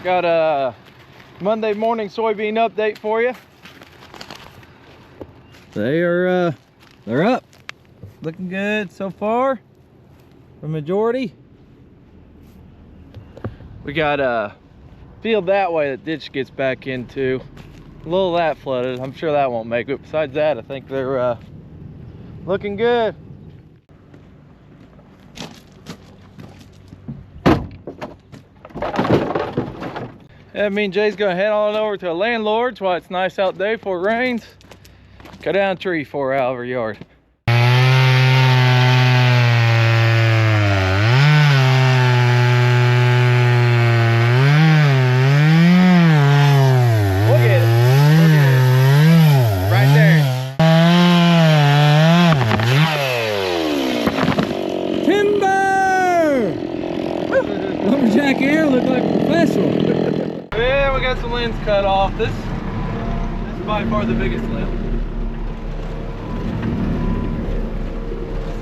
Got a Monday morning soybean update for you. They're up. Looking good so far. The majority. We got a field that way that ditch gets back into. A little of that flooded. I'm sure that won't make it. Besides that, I think they're looking good. Yeah, me and Jay's gonna head on over to a landlord's while it's nice out today before it rains. Cut down a tree for out of our yard. We'll get it. We'll get it. Right there. Timber! Lumberjack here look like a professional. Yeah, we got some limbs cut off. This is by far the biggest limb.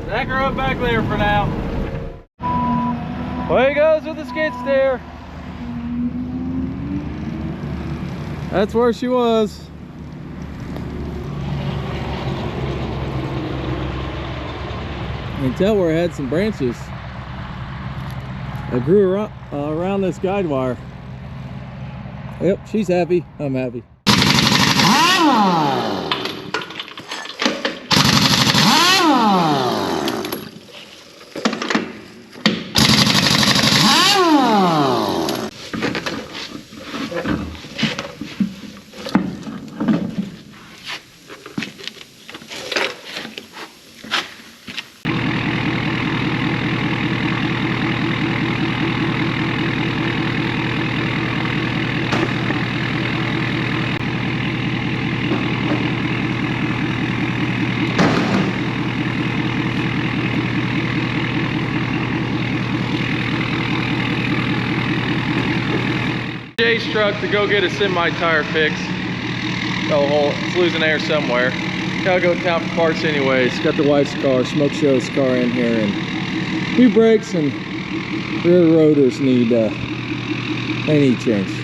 Stack her up back there for now. Away he goes with the skid steer. That's where she was. You can tell where it had some branches that grew around this guide wire. Yep, she's happy. I'm happy. Jay's truck to go get a semi-tire fix. Oh, it's losing air somewhere. Gotta go to town for parts anyways. Got the wife's car, smoke show's car in here, and new brakes and rear rotors need change.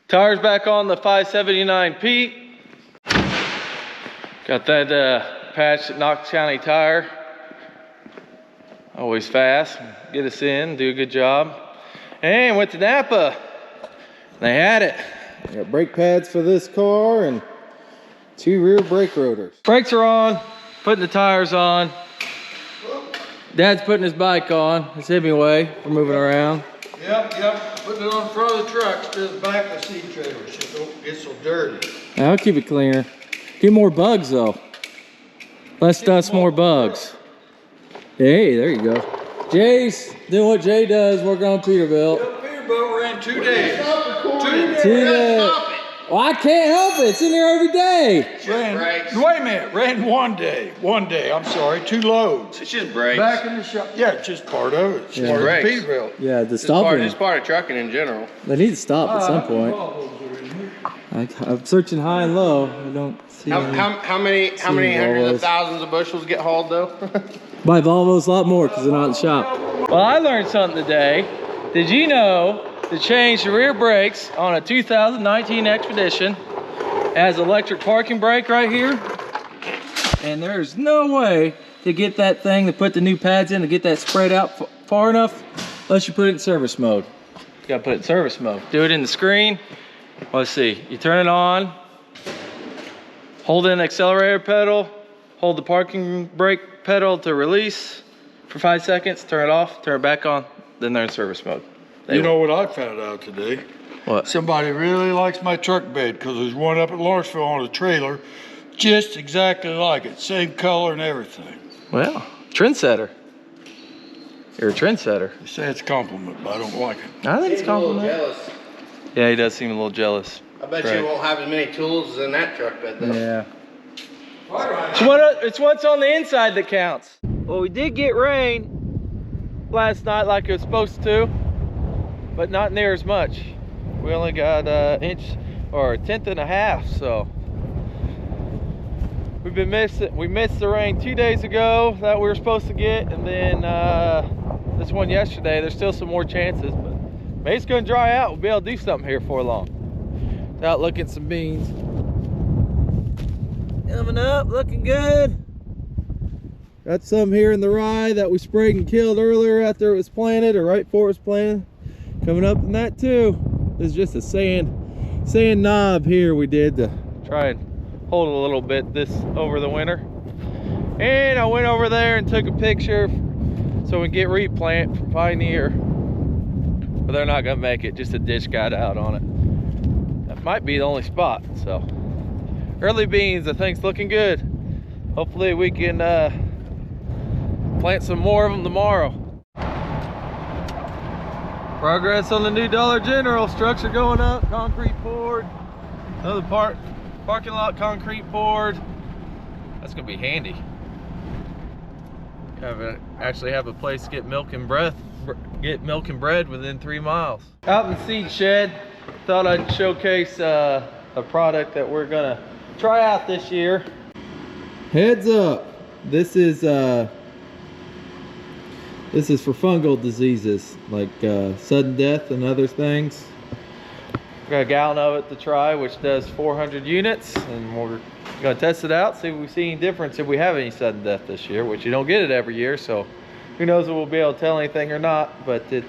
Tires back on the 579 Pete. Got that patch at Knox County Tire. Always fast. Get us in, do a good job. And went to Napa. They had it. Got brake pads for this car and 2 rear brake rotors. Brakes are on, putting the tires on. Dad's putting his bike on, his Hemingway. We're moving around. Yep. Putting it on the front of the truck instead of the back of the seat trailer so it don't get so dirty. I'll keep it cleaner. Get more bugs though. Less dust, more bugs. Hey, there you go. Jay's doing what Jay does, working on Peterbilt. Yep, Peterbilt ran 2 days. 2 days. Well, I can't help it. It's in there every day. Wait a minute. Ran 1 day. 1 day. I'm sorry. 2 loads. It's just brakes. Back in the shop. Yeah, it's just part of it. It's Yeah. part of the Brakes. Peterbilt. Yeah, the stopping. It's part of trucking in general. They need to stop at some point. I'm searching high and low. I don't see How many Volvos. hundreds of thousands of bushels get hauled though? Buy Volvos a lot more because they're not in the shop. Well, I learned something today. Did you know to change the rear brakes on a 2019 Expedition it has electric parking brake right here? And there's no way to get that thing to put the new pads in to get that spread out far enough unless you put it in service mode. You gotta put it in service mode. Do it in the screen. Let's see, you turn it on, hold in the accelerator pedal, hold the parking brake pedal to release for 5 seconds, turn it off, turn it back on, then they're in service mode. You know what I found out today? What? Somebody really likes my truck bed because there's one up at Lawrenceville on a trailer just exactly like it. Same color and everything. Well, trendsetter. You're a trendsetter. They say it's a compliment, but I don't like it. I think it's a He's a little compliment. jealous. Yeah, he does seem a little jealous. I bet Right. you won't have as many tools as in that truck bed though. Yeah. It's what's on the inside that counts. Well, we did get rain last night like it was supposed to, but not near as much. We only got an inch or a 1/10 and a half. So we missed the rain 2 days ago that we were supposed to get, and then this one yesterday. There's still some more chances, but maybe it's gonna dry out. We'll be able to do something here for long. Out looking some beans. Coming up, looking good. Got some here in the rye that we sprayed and killed earlier after it was planted, or right before it was planted. Coming up in that too. This is just a sand knob here we did to try and hold a little bit this over the winter. And I went over there and took a picture so we can get replant from Pioneer. But they're not gonna make it, just a ditch got out on it. That might be the only spot. So early beans, I think's looking good. Hopefully we can plant some more of them tomorrow. Progress on the new Dollar General. Structure going up, concrete poured. Another parking lot concrete poured. That's gonna be handy. Actually have a place to get milk and bread within 3 miles. Out in the seed shed, thought I'd showcase a product that we're gonna try out this year. Heads up, this is for fungal diseases like sudden death and other things. Got a gallon of it to try, which does 400 units, and we're gonna test it out, see if we see any difference, if we have any sudden death this year, which you don't get it every year, so who knows if we'll be able to tell anything or not. But it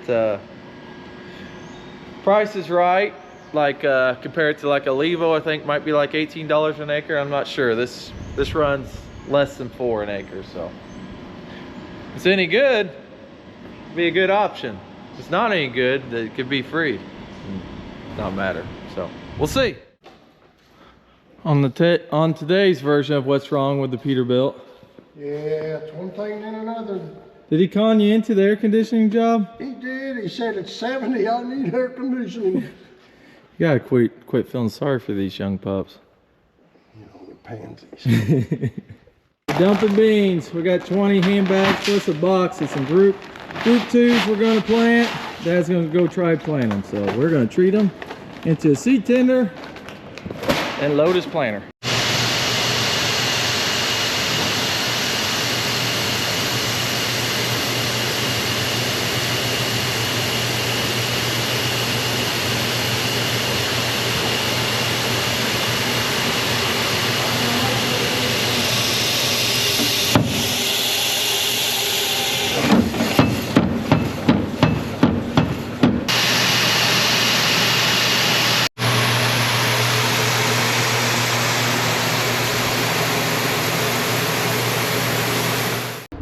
price is right, like compared to like a Levo, I think might be like $18 an acre. I'm not sure. This runs less than 4 an acre, so if it's any good, it'd be a good option. If it's not any good, it could be free. Not matter. So we'll see. On today's version of what's wrong with the Peterbilt. Yeah, it's one thing and another. Did he con you into the air conditioning job? He did. He said it's 70. I need air conditioning. You gotta quit feeling sorry for these young pups. You know, the pansies. Dumping beans. We got 20 handbags plus a box of some group 2s we're gonna plant. Dad's gonna go try plant them. So we're gonna treat them into a seed tender and load his planter.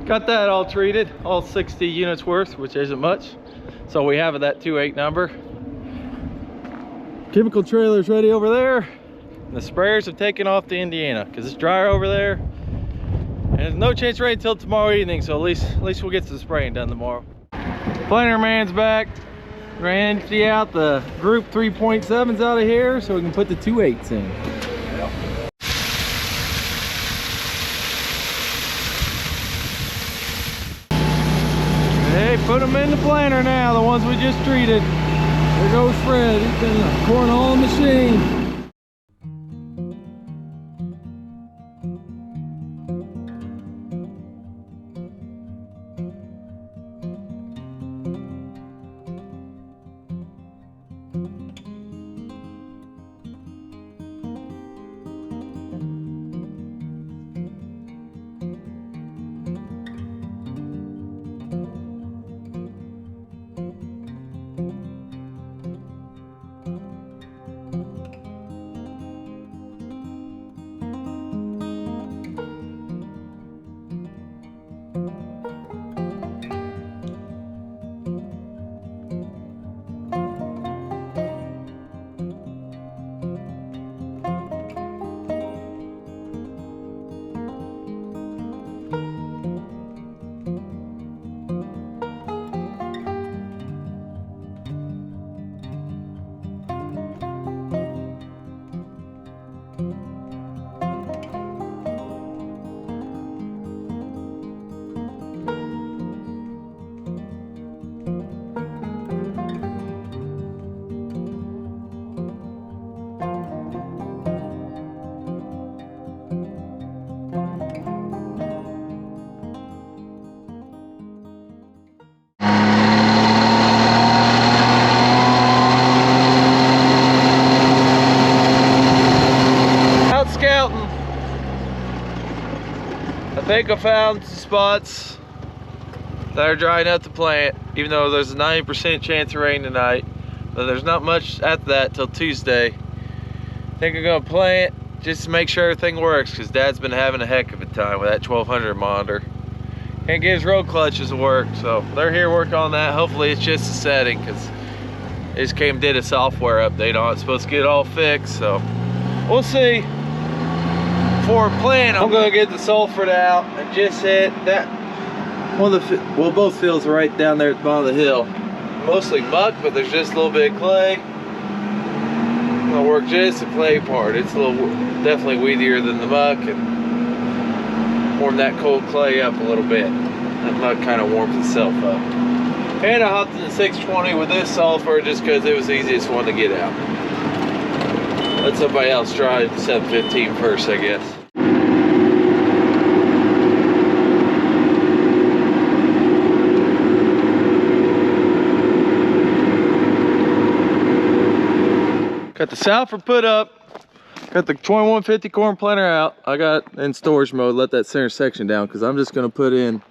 Got that all treated, all 60 units worth, which isn't much. So we have that 2.8 number. Chemical trailer's ready over there. And the sprayers have taken off to Indiana because it's drier over there. And there's no chance of rain until tomorrow evening, so at least we'll get some spraying done tomorrow. Planter man's back. We're gonna empty out the group 3.7s out of here so we can put the 2.8s in. Hey, put them in the planter now, the ones we just treated. There goes Fred, he's been a cornhole machine. scouting. I think I found some spots that are dry enough to plant, even though there's a 90% chance of rain tonight. But there's not much after that till Tuesday. I think I'm gonna plant just to make sure everything works, because Dad's been having a heck of a time with that 1200 monitor. Can't get his road clutches to work, so they're here working on that. Hopefully it's just a setting, because they just came and did a software update on it. It's supposed to get it all fixed, so we'll see. Before playing, I'm gonna get the sulfur out and just hit that one of the, well, both fields are right down there at the bottom of the hill. Mostly muck, but there's just a little bit of clay. I'm gonna work just the clay part. It's a little, definitely weedier than the muck, and warm that cold clay up a little bit. That muck kind of warms itself up. And I hopped in the 620 with this sulfur just because it was the easiest one to get out. Let somebody else try the 715 first, I guess. Got the sulfur put up. Got the 2150 corn planter out. I got in storage mode, let that center section down, because I'm just gonna put in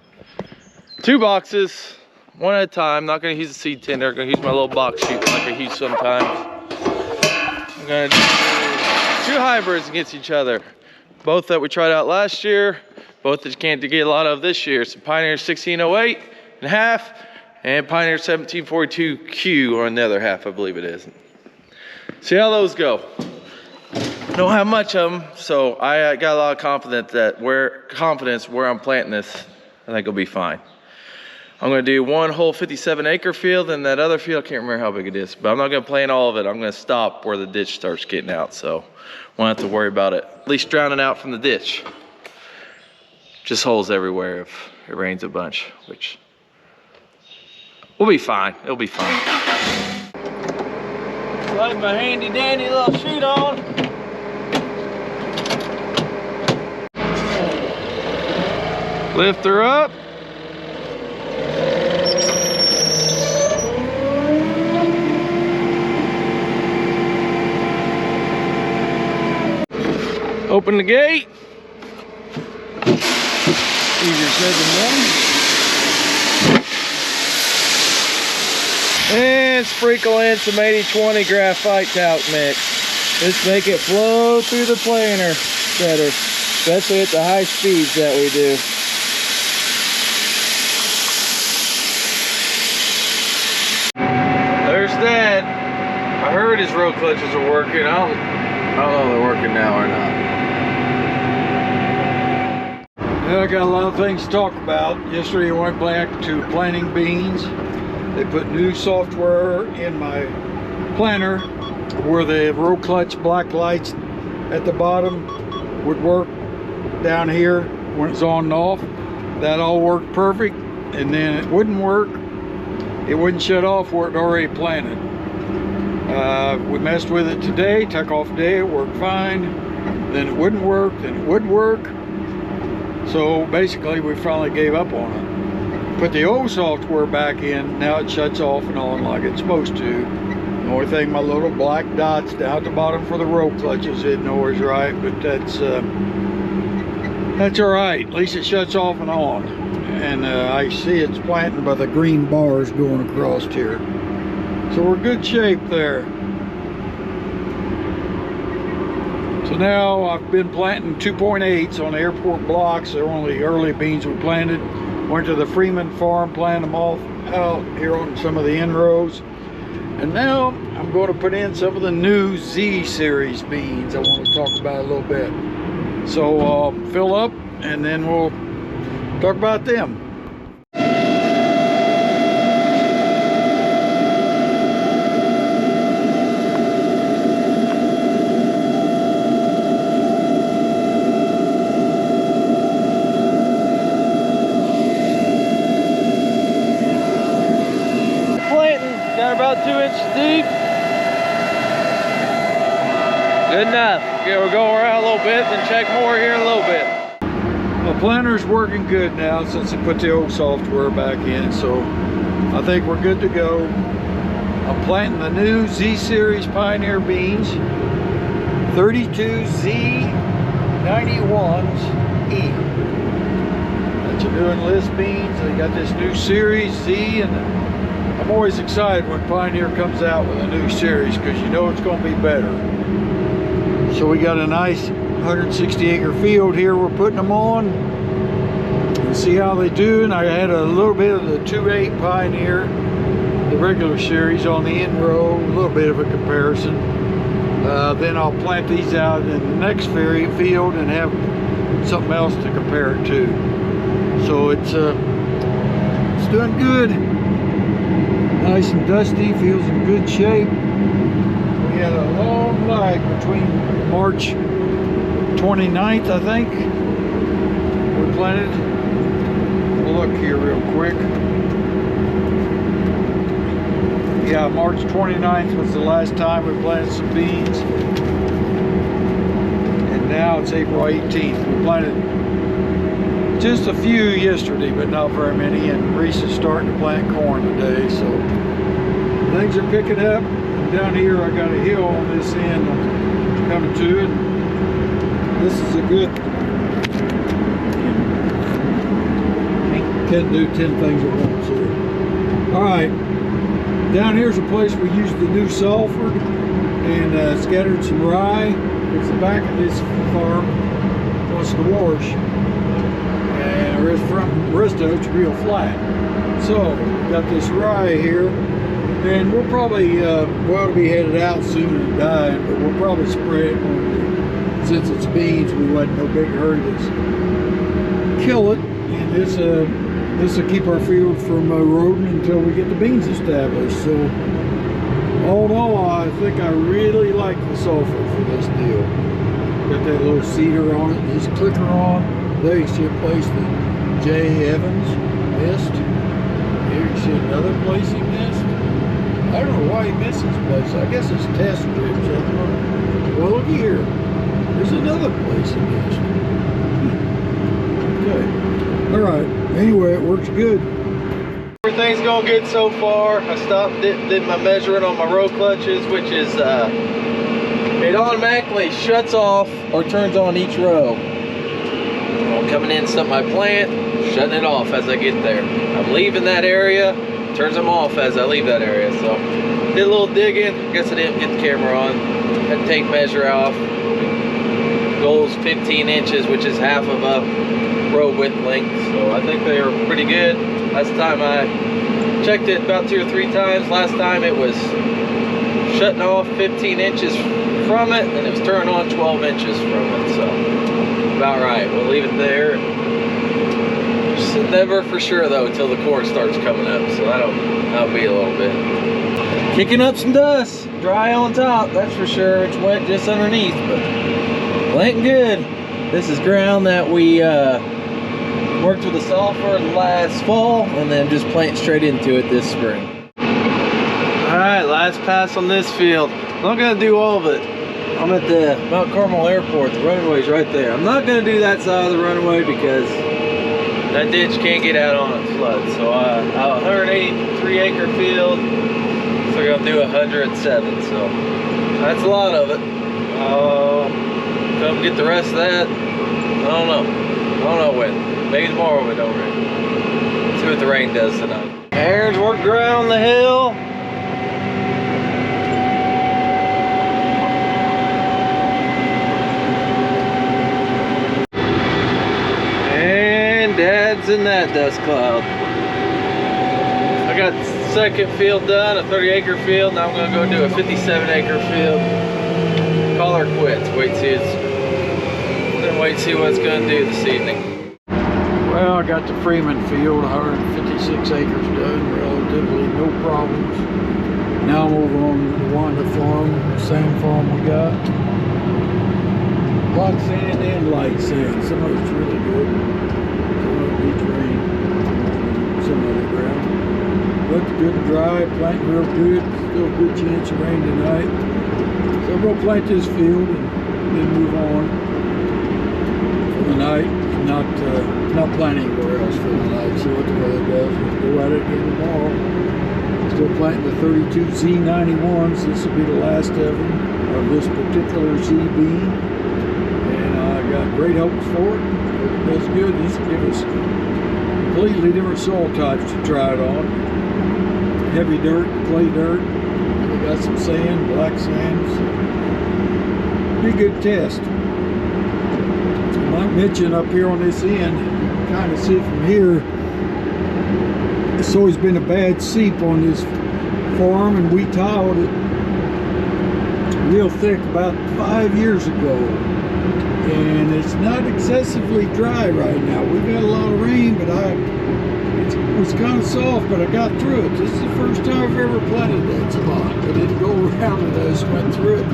2 boxes, one at a time. Not gonna use the seed tender, I'm gonna use my little box chute like I use sometimes. I'm gonna do 2 hybrids against each other. Both that we tried out last year, both that you can't get a lot of this year. Some Pioneer 1608 and half, and Pioneer 1742Q on the other half, I believe it is. See how those go. Don't have much of them, so I got a lot of confidence where I'm planting this. I think it'll be fine. I'm gonna do one whole 57-acre field, and that other field, I can't remember how big it is, but I'm not gonna plant all of it. I'm gonna stop where the ditch starts getting out, so won't have to worry about it. At least drowning out from the ditch. Just holes everywhere if it rains a bunch, which we'll be fine. It'll be fine. Slide my handy dandy little chute on. Lift her up. Open the gate. Easier said than done. And sprinkle in some 80-20 graphite talc mix. Just make it flow through the planter better, especially at the high speeds that we do. There's Dad. I heard his road clutches are working. I don't know if they're working now or not. Yeah, I got a lot of things to talk about. Yesterday I went back to planting beans. They put new software in my planter where the row clutch black lights at the bottom would work down here when it's on and off. That all worked perfect, and then it wouldn't work. It wouldn't shut off where it already planted. We messed with it today, took off today, it worked fine. Then it wouldn't work, then it would work. So basically we finally gave up on it. Put the old software back in, now it shuts off and on like it's supposed to. The only thing, my little black dots down at the bottom for the row clutches, it knows right, but that's all right. At least it shuts off and on. And I see it's planting by the green bars going across here. So we're in good shape there. So now I've been planting 2.8s on the airport blocks. They're one of the early beans we planted. Went to the Freeman farm, planted them all out here on some of the inrows. And now I'm going to put in some of the new Z series beans I want to talk about a little bit. So fill up and then we'll talk about them. About 2 inches deep. Good enough. Okay, we'll go around a little bit and check more here in a little bit. The planter's working good now since I put the old software back in, so I think we're good to go. I'm planting the new Z series Pioneer beans, 32Z 91s E. That you're doing list beans. They got this new series Z, and I'm always excited when Pioneer comes out with a new series because you know it's going to be better. So we got a nice 160-acre field here we're putting them on. And see how they do. And I had a little bit of the 2.8 Pioneer, the regular series on the end row, a little bit of a comparison. Then I'll plant these out in the next field and have something else to compare it to. So it's doing good. Nice and dusty, feels in good shape. We had a long lag between March 29th, I think. We planted. We'll look here real quick. Yeah, March 29th was the last time we planted some beans. And now it's April 18th. We planted just a few yesterday, but not very many. And Reese is starting to plant corn today, so things are picking up. And down here, I got a hill on this end I'm coming to it. This is a good. Can't do 10 things at once here. All right. Down here's a place we used the new sulfur and scattered some rye. It's the back of this farm, plus the wash, and the rest of it's real flat. So we got this rye here, and we'll probably well to be headed out soon and dying, but we'll probably spray it since it's beans. We wasn't no big hurry to kill it, and this will keep our field from eroding until we get the beans established. So, all in all, I think I really like the sulfur for this deal. Got that little cedar on it, this clicker on. There you see a place that J. Evans missed. Here you see another place he missed. I don't know why he missed this place. I guess it's test strips. Well, look here. There's another place he missed. Okay. All right. Anyway, it works good. Everything's going good so far. I stopped, did my measuring on my row clutches, which is, it automatically shuts off or turns on each row. I'm coming in something I plant, shutting it off as I get there. I'm leaving that area, turns them off as I leave that area. So, did a little digging. Guess I didn't get the camera on. Had to take measure off. Goal is 15 inches, which is half of a row width length, so I think they were pretty good. Last time I checked it about 2 or 3 times. Last time it was shutting off 15 inches from it, and it was turning on 12 inches from it, so about right. We'll leave it there. Just never for sure though until the core starts coming up, so that'll be a little bit. Kicking up some dust, dry on top, that's for sure. It's wet just underneath, but planting good. This is ground that we worked with the sulfur last fall and then just plant straight into it this spring. All right, last pass on this field. I'm not gonna do all of it. I'm at the Mount Carmel Airport. The runway's right there. I'm not gonna do that side of the runway because that ditch can't get out on its flood. So a 183 acre field, so we're gonna do 107. So that's a lot of it. Come get the rest of that. I don't know when. Maybe tomorrow we don't rain. See what the rain does tonight. Aaron's worked around the hill. And Dad's in that dust cloud. I got the second field done, a 30 acre field. Now I'm gonna go do a 57 acre field. Call her quits. Wait see what it's gonna do this evening. Well, I got the Freeman field, 156 acres done, relatively no problems. Now I'm over on the Wanda farm, same farm we got. A lot of sand and light sand. Some of it's really good. Some of it needs rain. Some of the ground. But it's good and dry, planting real good. Still a good chance of rain tonight. So we'll plant this field and then move on for the night. Not planting anywhere else for the night. See what the weather does. We'll go at it again tomorrow. Still planting the 32 Z91s. This will be the last of them, of this particular Z bean. And I got great hopes for it. If it does good, this will give us completely different soil types to try it on. Heavy dirt, clay dirt. We got some sand, black sand. So be a good test. I might mention up here on this end, kind of see from here, it's always been a bad seep on this farm, and we tiled it real thick about 5 years ago, and it's not excessively dry right now. We've got a lot of rain, but it was kind of soft, but I got through it. This is the first time I've ever planted that spot. I didn't go around it, I just went through it.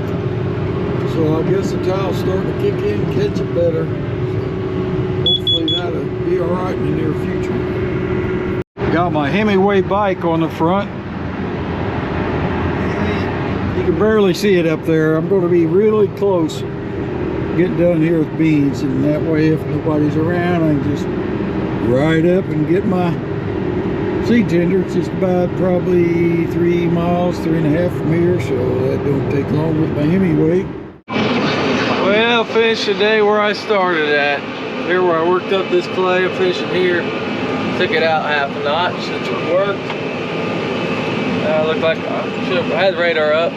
So I guess the tile's starting to kick in and catch it better. Hopefully that'll be all right in the near future. Got my Hemingway bike on the front. You can barely see it up there. I'm going to be really close getting done here with beans, and that way if nobody's around I can just ride up and get my seed tender. It's just about probably 3 miles, 3.5 from here, so that don't take long with my Hemingway. Well, finished the day where I started at. Here where I worked up this clay, I'm finishing here. Took it out half a notch since it worked. Looked like I should have had the radar up.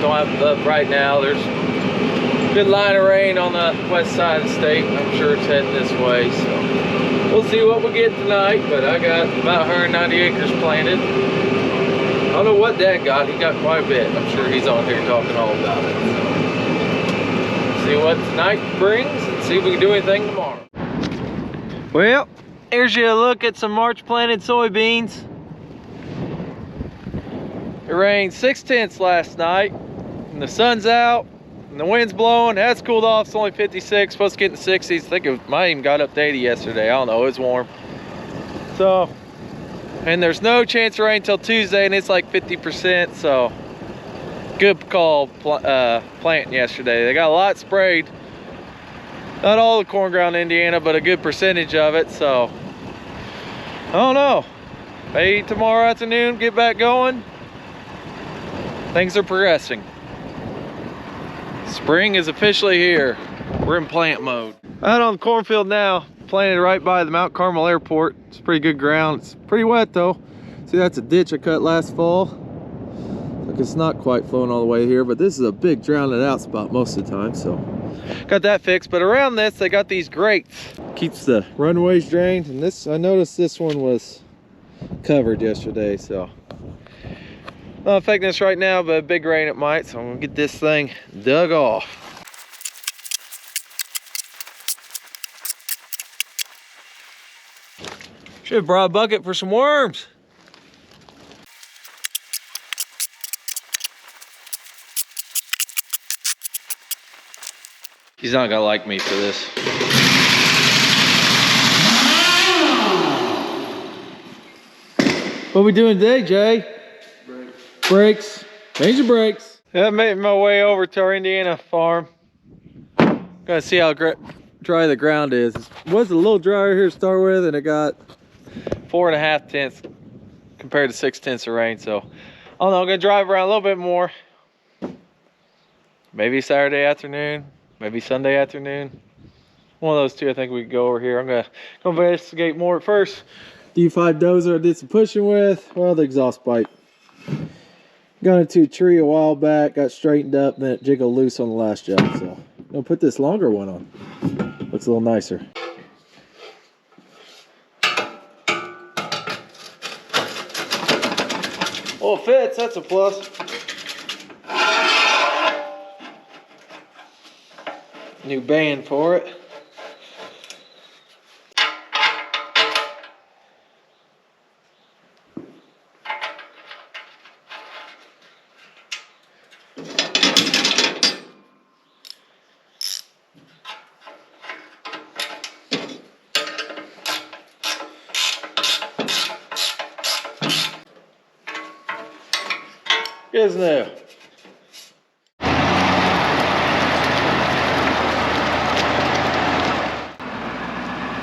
Don't have it up right now. There's a good line of rain on the west side of the state. I'm sure it's heading this way, so we'll see what we get tonight. But I got about 190 acres planted. I don't know what Dad got. He got quite a bit. I'm sure he's on here talking all about it. So see what tonight brings and see if we can do anything tomorrow. Well, here's your look at some March planted soybeans. It rained 6/10 last night, and the sun's out, and the wind's blowing. It has cooled off. It's only 56, supposed to get in the 60s. I think it might even got up to 80 yesterday. I don't know, it was warm. So, and there's no chance of rain until Tuesday, and it's like 50%, so good call planting yesterday. They got a lot sprayed. Not all the corn ground in Indiana, but a good percentage of it, so I don't know. Maybe tomorrow afternoon, get back going. Things are progressing. Spring is officially here. We're in plant mode. Out on the cornfield now, planted right by the Mount Carmel Airport. It's pretty good ground. It's pretty wet though. See, that's a ditch I cut last fall. Like it's not quite flowing all the way here, but this is a big drowned out spot most of the time, so got that fixed. But around this, they got these grates. Keeps the runways drained, and this, I noticed this one was covered yesterday, so not affecting this right now, but a big rain it might, so I'm gonna get this thing dug off. Should have brought a bucket for some worms. He's not gonna like me for this. What we doing today, Jay? Brakes. Change the brakes. Yeah, I made my way over to our Indiana farm. Gonna see how dry the ground is. It was a little drier here to start with, and it got 4.5 tenths compared to 6 tenths of rain. So I don't know, I'm gonna drive around a little bit more. Maybe Saturday afternoon, maybe Sunday afternoon. One of those two, I think we could go over here. I'm gonna go investigate more at first. D5 dozer I did some pushing with. Well, the exhaust pipe. Got into a tree a while back, got straightened up, then it jiggled loose on the last job. So I'm gonna put this longer one on. Looks a little nicer. Well, it fits, that's a plus. New band for it. Is new.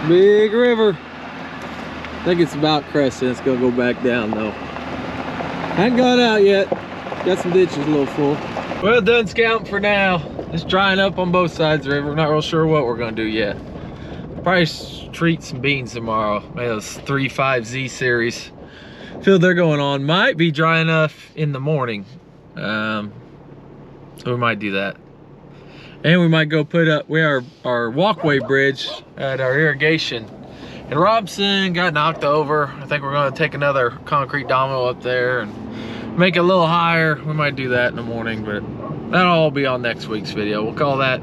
Big river. I think it's about cresting. It's gonna go back down though. Hadn't got out yet. Got some ditches a little full. Well, done scouting for now. It's drying up on both sides of the river. We're not real sure what we're gonna do yet. Probably treat some beans tomorrow. Maybe those 3-5Z series. Feel they're going on. Might be dry enough in the morning. So we might do that. And we might go put up our walkway bridge at our irrigation. And Robson got knocked over. I think we're gonna take another concrete domino up there and make it a little higher. We might do that in the morning, but that'll all be on next week's video. We'll call that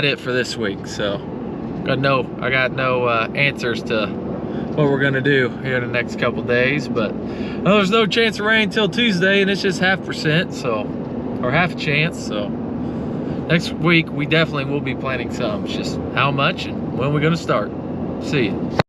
it for this week. So I got no answers to what we're gonna do here in the next couple days, but there's no chance of rain till Tuesday, and it's just 0.5%, so, or half a chance. So next week we definitely will be planting some. It's just how much and when we're gonna start. See ya.